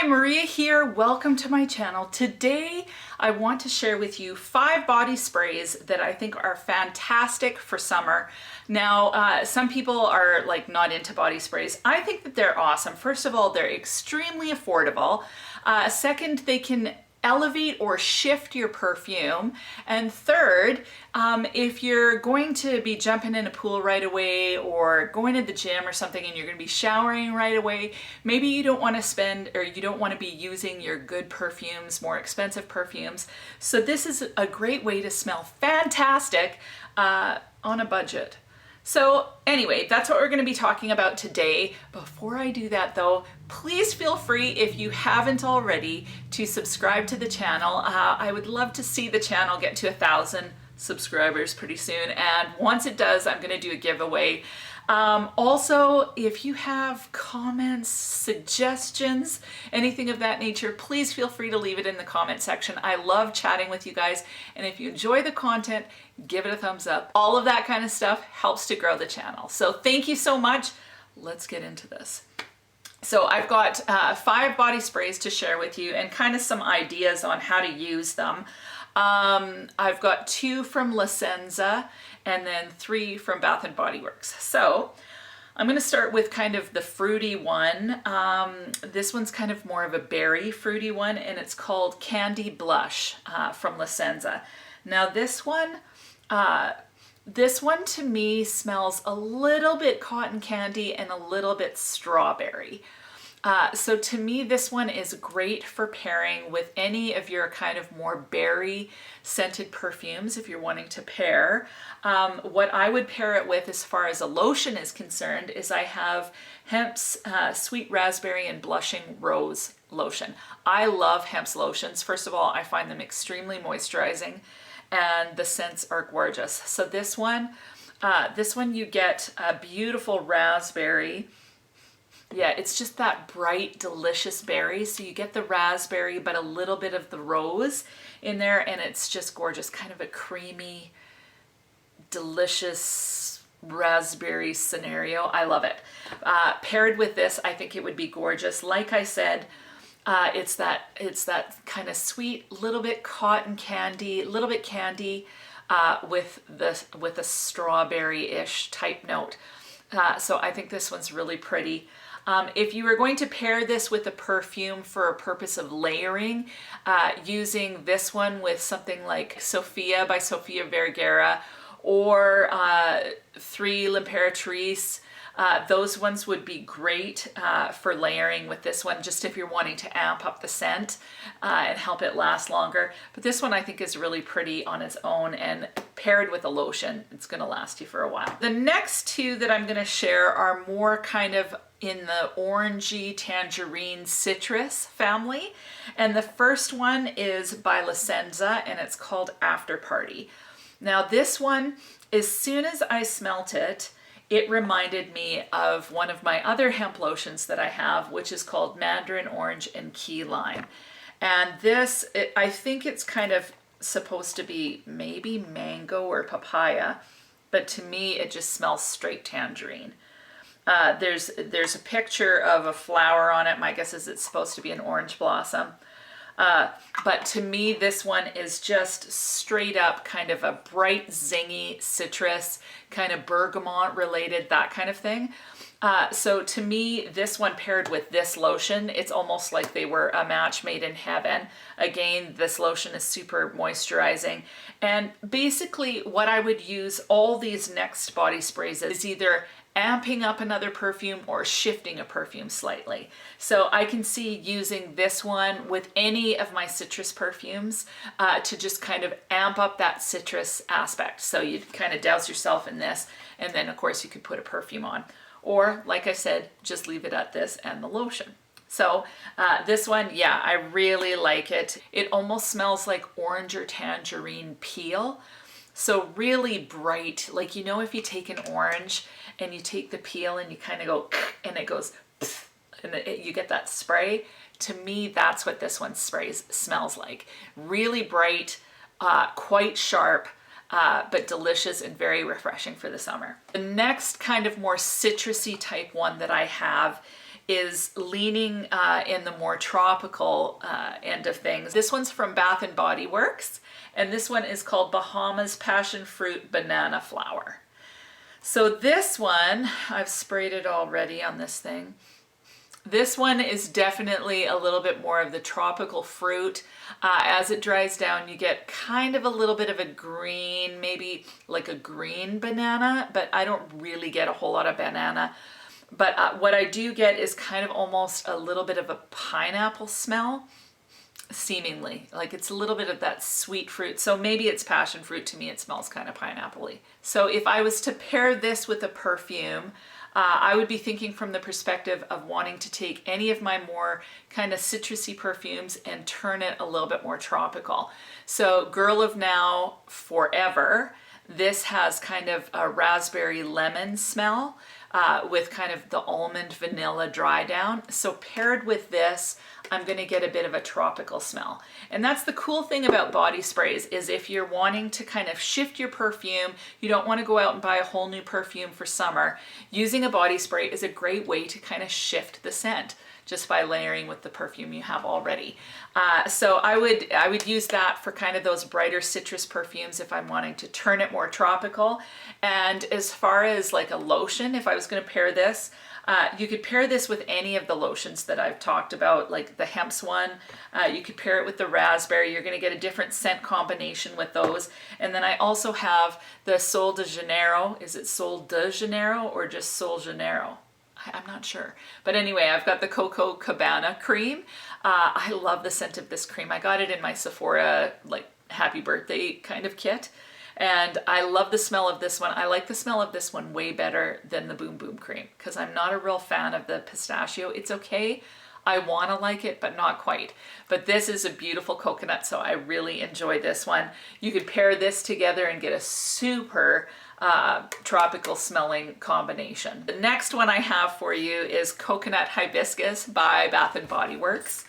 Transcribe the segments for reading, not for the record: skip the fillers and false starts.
Hi, Maria here. Welcome to my channel. Today I want to share with you 5 body sprays that I think are fantastic for summer. Now, some people are like not into body sprays. I think that they're awesome. First of all, they're extremely affordable. Second, they can elevate or shift your perfume. And third, if you're going to be jumping in a pool right away or going to the gym or something and you're going to be showering right away, maybe you don't want to spend or you don't want to be using your good perfumes, more expensive perfumes. So this is a great way to smell fantastic on a budget. So anyway, that's what we're going to be talking about today. Before I do that though, please feel free, if you haven't already, to subscribe to the channel. I would love to see the channel get to 1,000 subscribers pretty soon, and once it does, I'm going to do a giveaway. Also, if you have comments, suggestions, anything of that nature, please feel free to leave it in the comment section. I love chatting with you guys, and if you enjoy the content, give it a thumbs up. All of that kind of stuff helps to grow the channel. So thank you so much. Let's get into this. So I've got 5 body sprays to share with you and kind of some ideas on how to use them. I've got 2 from La Senza and then 3 from Bath & Body Works. So I'm going to start with kind of the fruity one. This one's kind of more of a berry fruity one, and it's called Candy Blush from La Senza. Now this one to me smells a little bit cotton candy and a little bit strawberry. So to me, this one is great for pairing with any of your kind of more berry scented perfumes if you're wanting to pair. What I would pair it with as far as a lotion is concerned is I have Hemp's Sweet Raspberry and Blushing Rose lotion. I love Hemp's lotions. First of all, I find them extremely moisturizing and the scents are gorgeous. So this one you get a beautiful raspberry. Yeah, it's just that bright, delicious berry. So you get the raspberry, but a little bit of the rose in there, and it's just gorgeous. Kind of a creamy, delicious raspberry scenario. I love it. Paired with this, I think it would be gorgeous. Like I said, it's that kind of sweet, little bit cotton candy, little bit candy with a strawberry-ish type note. So I think this one's really pretty. If you were going to pair this with a perfume for a purpose of layering, using this one with something like Sophia by Sofia Vergara or 3 L'Imperatrice, those ones would be great for layering with this one, just if you're wanting to amp up the scent and help it last longer. But this one I think is really pretty on its own, and paired with a lotion, it's going to last you for a while. The next 2 that I'm going to share are more kind of in the orangey, tangerine, citrus family. And the first one is by La Senza, and it's called After Party. Now this one, as soon as I smelt it, it reminded me of one of my other hemp lotions that I have, which is called Mandarin Orange and Key Lime. And this, I think it's kind of supposed to be maybe mango or papaya, but to me it just smells straight tangerine. There's a picture of a flower on it. My guess is it's supposed to be an orange blossom. But to me, this one is just straight up kind of a bright, zingy citrus, kind of bergamot related, that kind of thing. So to me, this one paired with this lotion, it's almost like they were a match made in heaven. Again, this lotion is super moisturizing. And basically what I would use all these next body sprays is either amping up another perfume or shifting a perfume slightly. So I can see using this one with any of my citrus perfumes to just kind of amp up that citrus aspect. So you'd kind of douse yourself in this, and then of course you could put a perfume on. Or like I said, just leave it at this and the lotion. So this one, yeah, I really like it. It almost smells like orange or tangerine peel. So really bright, like, you know, if you take an orange and you take the peel and you kind of go and it goes and you get that spray. To me, that's what this one smells like. Really bright, quite sharp, but delicious and very refreshing for the summer. The next kind of more citrusy type one that I have is leaning in the more tropical end of things. This one's from Bath and Body Works, and this one is called Bahamas Passion Fruit Banana Flower. So this one, I've sprayed it already on this thing. This one is definitely a little bit more of the tropical fruit. As it dries down, you get kind of a little bit of a green, maybe like a green banana, but I don't really get a whole lot of banana. But what I do get is kind of almost a little bit of a pineapple smell, seemingly. Like it's a little bit of that sweet fruit. So maybe it's passion fruit. To me, it smells kind of pineapple-y. So if I was to pair this with a perfume, I would be thinking from the perspective of wanting to take any of my more kind of citrusy perfumes and turn it a little bit more tropical. So Girl of Now Forever, this has kind of a raspberry lemon smell with kind of the almond vanilla dry down. So paired with this, I'm going to get a bit of a tropical smell. And that's the cool thing about body sprays, is if you're wanting to kind of shift your perfume, you don't want to go out and buy a whole new perfume for summer, using a body spray is a great way to kind of shift the scent just by layering with the perfume you have already. So I would use that for kind of those brighter citrus perfumes if I'm wanting to turn it more tropical. And as far as like a lotion, if I was going to pair this, you could pair this with any of the lotions that I've talked about, like the Hempz one. You could pair it with the raspberry. You're going to get a different scent combination with those. And then I also have the Sol de Janeiro. Is it Sol de Janeiro or just Sol Janeiro? I'm not sure. But anyway, I've got the Coco Cabana cream. I love the scent of this cream. I got it in my Sephora, like, happy birthday kind of kit. And I love the smell of this one. I like the smell of this one way better than the Boom Boom cream because I'm not a real fan of the pistachio. It's okay. I want to like it, but not quite. But this is a beautiful coconut, so I really enjoy this one. You could pair this together and get a super tropical smelling combination. The next one I have for you is Coconut Hibiscus by Bath and Body Works.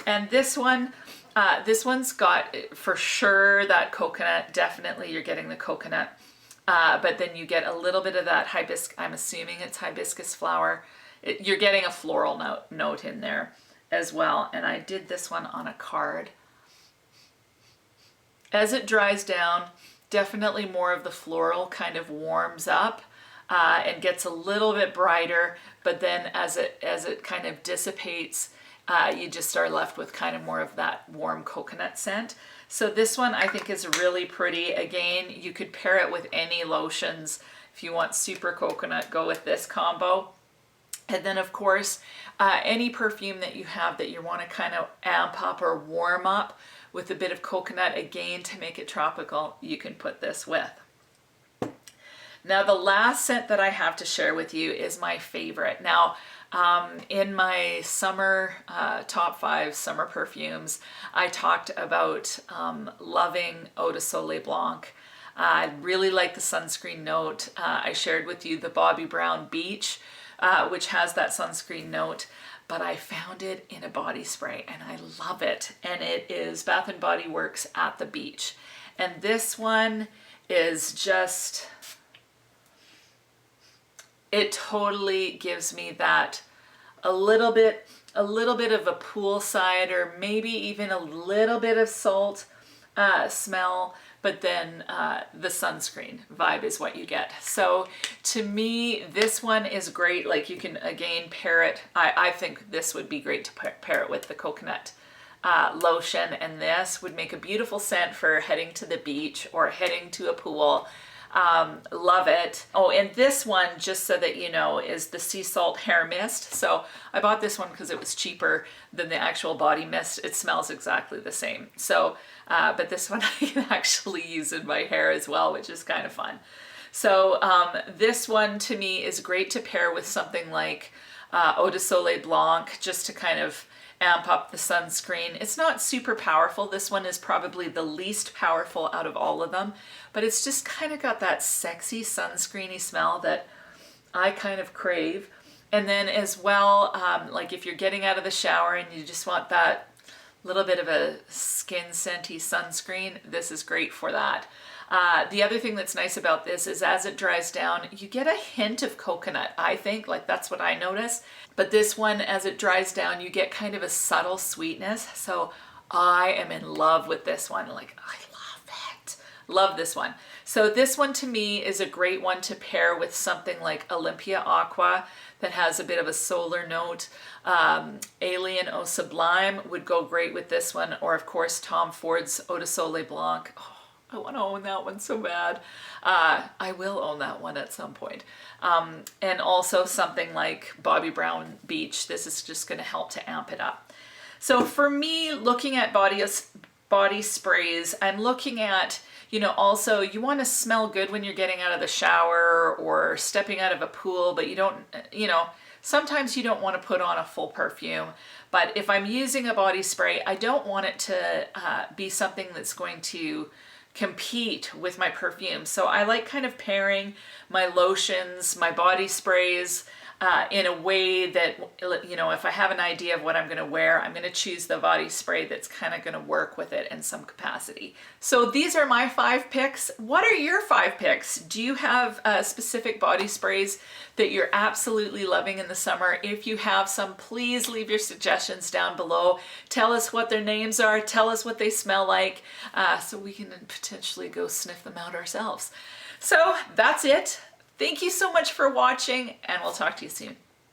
And this one's got for sure that coconut. Definitely you're getting the coconut, but then you get a little bit of that hibiscus. I'm assuming it's hibiscus flower. You're getting a floral note in there as well. And I did this one on a card. As it dries down, definitely more of the floral kind of warms up and gets a little bit brighter, but then as it kind of dissipates, you just are left with kind of more of that warm coconut scent. So this one I think is really pretty. Again, you could pair it with any lotions. If you want super coconut, go with this combo. And then of course, any perfume that you have that you want to kind of amp up or warm up with a bit of coconut, again, to make it tropical, you can put this with. Now, the last scent that I have to share with you is my favorite. Now, in my summer top 5 summer perfumes, I talked about loving Eau de Soleil Blanc. I really like the sunscreen note. I shared with you the Bobbi Brown Beach, which has that sunscreen note, but I found it in a body spray and I love it. And it is Bath and Body Works At the Beach. And this one is just, it totally gives me that a little bit of a poolside or maybe even a little bit of salt smell, but then the sunscreen vibe is what you get. So to me, this one is great. Like you can, again, pair it. I think this would be great to pair it with the coconut lotion, and this would make a beautiful scent for heading to the beach or heading to a pool. Love it. Oh, and this one, just so that you know, is the Sea Salt Hair Mist. So I bought this one because it was cheaper than the actual body mist. It smells exactly the same. So, but this one I can actually use in my hair as well, which is kind of fun. So this one to me is great to pair with something like Eau de Soleil Blanc, just to kind of amp up the sunscreen. It's not super powerful. This one is probably the least powerful out of all of them, but it's just kind of got that sexy sunscreeny smell that I kind of crave. And then as well, like if you're getting out of the shower and you just want that little bit of a skin scenty sunscreen, this is great for that. The other thing that's nice about this is as it dries down, you get a hint of coconut, I think, like that's what I notice. But this one, as it dries down, you get kind of a subtle sweetness. So I am in love with this one. Like, I love it. Love this one. So this one to me is a great one to pair with something like Olympia Aqua that has a bit of a solar note. Alien Eau Sublime would go great with this one, or of course Tom Ford's Eau de Soleil Blanc. Oh, I want to own that one so bad. I will own that one at some point. And also something like Bobbi Brown Beach. This is just going to help to amp it up. So for me, looking at body sprays, I'm looking at, you know, also you want to smell good when you're getting out of the shower or stepping out of a pool, but you don't, you know, sometimes you don't want to put on a full perfume. But if I'm using a body spray, I don't want it to be something that's going to compete with my perfume. So I like kind of pairing my lotions, my body sprays, in a way that, you know, if I have an idea of what I'm going to wear, I'm going to choose the body spray that's kind of going to work with it in some capacity. So these are my 5 picks. What are your 5 picks? Do you have specific body sprays that you're absolutely loving in the summer? If you have some, please leave your suggestions down below. Tell us what their names are. Tell us what they smell like, so we can potentially go sniff them out ourselves. So that's it. Thank you so much for watching, and we'll talk to you soon.